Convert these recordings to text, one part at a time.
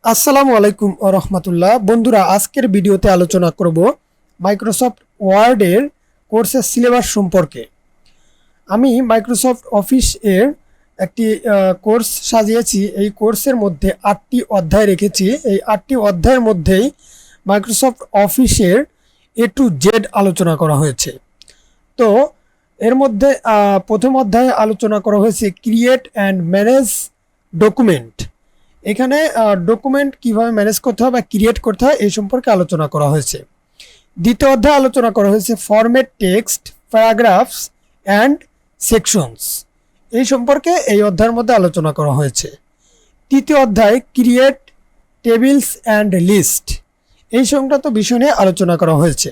আসসালামু আলাইকুম ওয়া রাহমাতুল্লাহ। বন্ধুরা, আজকের ভিডিওতে আলোচনা করব মাইক্রোসফট ওয়ার্ডের কোর্সের সিলেবাস সম্পর্কে। আমি মাইক্রোসফট অফিস এর একটি কোর্স সাজিয়েছি। এই কোর্সের মধ্যে 8টি অধ্যায় রেখেছি। এই 8টি অধ্যায়ের মধ্যেই মাইক্রোসফট অফিসের এ টু জেড আলোচনা করা হয়েছে। তো এর মধ্যে প্রথম অধ্যায়ে আলোচনা করা হয়েছে ক্রিয়েট অ্যান্ড ম্যানেজ ডকুমেন্ট। এখানে ডকুমেন্ট কিভাবে ম্যানেজ করতে হয় বা ক্রিয়েট করতে হয় এই সম্পর্কে আলোচনা করা হয়েছে। দ্বিতীয় অধ্যায়ে আলোচনা করা হয়েছে format text, paragraphs and sections. এই সম্পর্কে এই অধ্যায়ের মধ্যে আলোচনা করা হয়েছে। তৃতীয় অধ্যায় ক্রিয়েট টেবিলস অ্যান্ড লিস্ট, এই সংক্রান্ত বিষয় নিয়ে আলোচনা করা হয়েছে।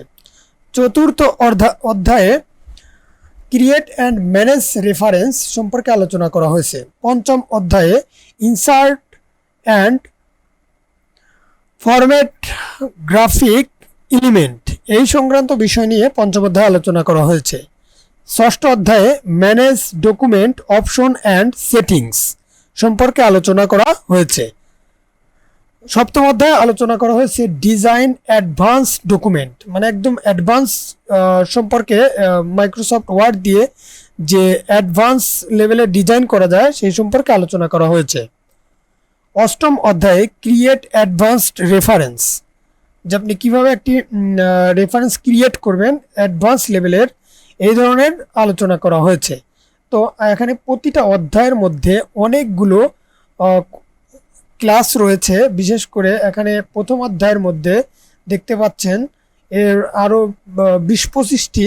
চতুর্থ অধ্যায়ে ক্রিয়েট অ্যান্ড ম্যানেজ রেফারেন্স সম্পর্কে আলোচনা করা হয়েছে। পঞ্চম অধ্যায়ে insert and format graphic element, এই সংক্রান্ত বিষয় নিয়ে পঞ্চম অধ্যায়ে আলোচনা করা হয়েছে। ষষ্ঠ অধ্যায়ে manage document option and settings সম্পর্কে আলোচনা করা হয়েছে। সপ্তম অধ্যায়ে আলোচনা করা হয়েছে ডিজাইন অ্যাডভান্স ডকুমেন্ট, মানে একদম অ্যাডভান্স সম্পর্কে মাইক্রোসফট ওয়ার্ড দিয়ে যে অ্যাডভান্স লেভেলে ডিজাইন করা যায় সেই সম্পর্কে আলোচনা করা হয়েছে। অষ্টম অধ্যায়ে ক্রিয়েট অ্যাডভান্সড রেফারেন্স, যে আপনি কীভাবে একটি রেফারেন্স ক্রিয়েট করবেন অ্যাডভান্স লেভেলের, এই ধরনের আলোচনা করা হয়েছে। তো এখানে প্রতিটা অধ্যায়ের মধ্যে অনেকগুলো ক্লাস রয়েছে। বিশেষ করে এখানে প্রথম অধ্যায়ের মধ্যে দেখতে পাচ্ছেন এর আরও 20-25টি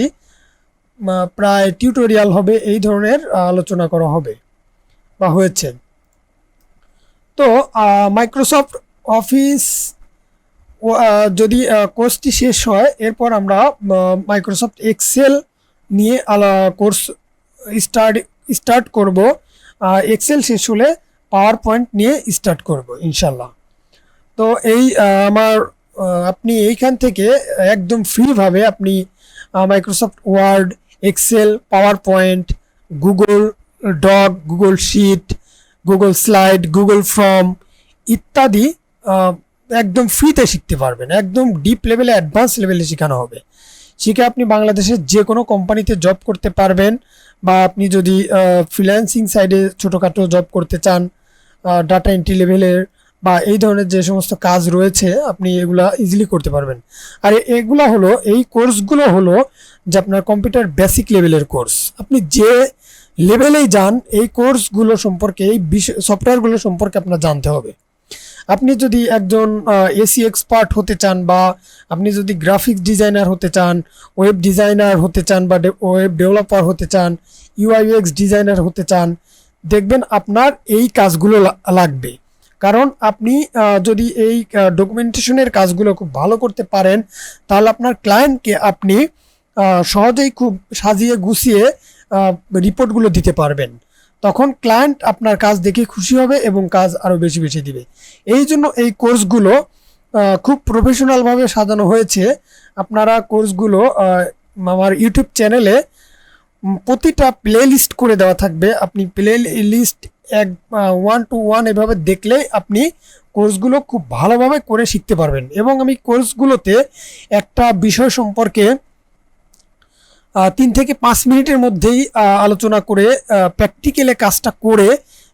প্রায় টিউটোরিয়াল হবে, এই ধরনের আলোচনা করা হবে বা হয়েছে। তো মাইক্রোসফট অফিস যদি কোর্সটি শেষ হয়, এরপর আমরা মাইক্রোসফট এক্সেল নিয়ে কোর্স স্টার্ট করব। এক্সেল শেষ হলে পাওয়ার পয়েন্ট নিয়ে স্টার্ট করব ইনশাল্লাহ। তো এই আপনি এইখান থেকে একদম ফ্রিভাবে আপনি Microsoft Word, Excel, PowerPoint, Google Doc, Google Sheet, Google Slide, Google Form ইত্যাদি একদম ফ্রিতে শিখতে পারবেন। একদম ডিপ লেভেলে, অ্যাডভান্স লেভেলে শেখানো হবে। শিখে আপনি বাংলাদেশের যে কোনো কোম্পানিতে জব করতে পারবেন, বা আপনি যদি ফ্রিল্যান্সিং সাইডে ছোটোখাটো জব করতে চান, ডাটা এন্ট্রি লেভেলের বা এই ধরনের যে সমস্ত কাজ রয়েছে আপনি এগুলা ইজিলি করতে পারবেন। আর এগুলা হলো, এই কোর্সগুলো হলো যে আপনার কম্পিউটার বেসিক লেভেলের কোর্স। আপনি যে লেভেলেই যান এই কোর্সগুলো সম্পর্কে, এই সফটওয়্যারগুলো সম্পর্কে আপনার জানতে হবে। আপনি যদি একজন এসি এক্সপার্ট হতে চান, বা আপনি যদি গ্রাফিক্স ডিজাইনার হতে চান, ওয়েব ডিজাইনার হতে চান, বা ওয়েব ডেভেলপার হতে চান, ইউআইএক্স ডিজাইনার হতে চান, দেখবেন আপনার এই কাজগুলো লাগবে। কারণ আপনি যদি এই ডকুমেন্টেশনের কাজগুলো খুব ভালো করতে পারেন, তাহলে আপনার ক্লায়েন্টকে আপনি সহজেই খুব সাজিয়ে গুছিয়ে রিপোর্টগুলো দিতে পারবেন। তখন ক্লায়েন্ট আপনার কাজ দেখে খুশি হবে এবং কাজ আরও বেশি বেশি দিবে। এই জন্য এই কোর্সগুলো খুব প্রফেশনালভাবে সাজানো হয়েছে। আপনারা কোর্সগুলো আমার ইউটিউব চ্যানেলে প্রতিটা প্লে লিস্ট করে দেওয়া থাকবে। আপনি প্লে লিস্ট 1-to-1 এভাবে দেখলেই আপনি কোর্সগুলো খুব ভালোভাবে করে শিখতে পারবেন। এবং আমি কোর্সগুলোতে একটা বিষয় সম্পর্কে 3 থেকে 5 মিনিটের মধ্যেই আলোচনা করে প্র্যাকটিক্যালে কাজটা করে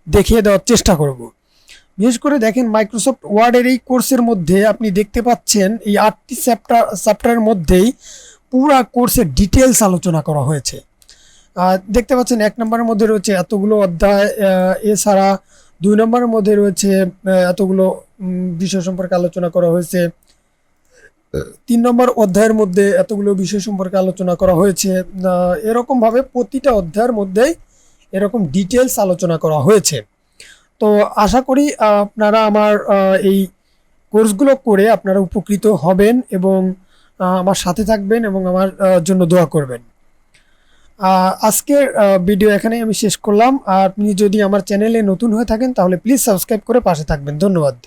দেখিয়ে দেওয়ার চেষ্টা করব। বিশেষ করে দেখেন মাইক্রোসফট ওয়ার্ডের এই কোর্সের মধ্যে আপনি দেখতে পাচ্ছেন এই 8টি চ্যাপ্টারের মধ্যেই পুরো কোর্সের ডিটেলস আলোচনা করা হয়েছে। দেখতে পাচ্ছেন 1 নম্বরের মধ্যে রয়েছে এতগুলো অধ্যায়, এছাড়া 2 নম্বরের মধ্যে রয়েছে এতগুলো বিষয় সম্পর্কে আলোচনা করা হয়েছে, 3 নম্বর অধ্যায়ের মধ্যে এতগুলো বিষয় সম্পর্কে আলোচনা করা হয়েছে। এরকমভাবে প্রতিটা অধ্যায়ের মধ্যেই এরকম ডিটেলস আলোচনা করা হয়েছে। তো আশা করি আপনারা আমার এই কোর্সগুলো করে আপনারা উপকৃত হবেন এবং আমার সাথে থাকবেন এবং আমার জন্য দোয়া করবেন। আজকের ভিডিও এখানেই আমি শেষ করলাম। আর আপনি যদি আমার চ্যানেলে নতুন হয়ে থাকেন তাহলে প্লিজ সাবস্ক্রাইব করে পাশে থাকবেন। ধন্যবাদ।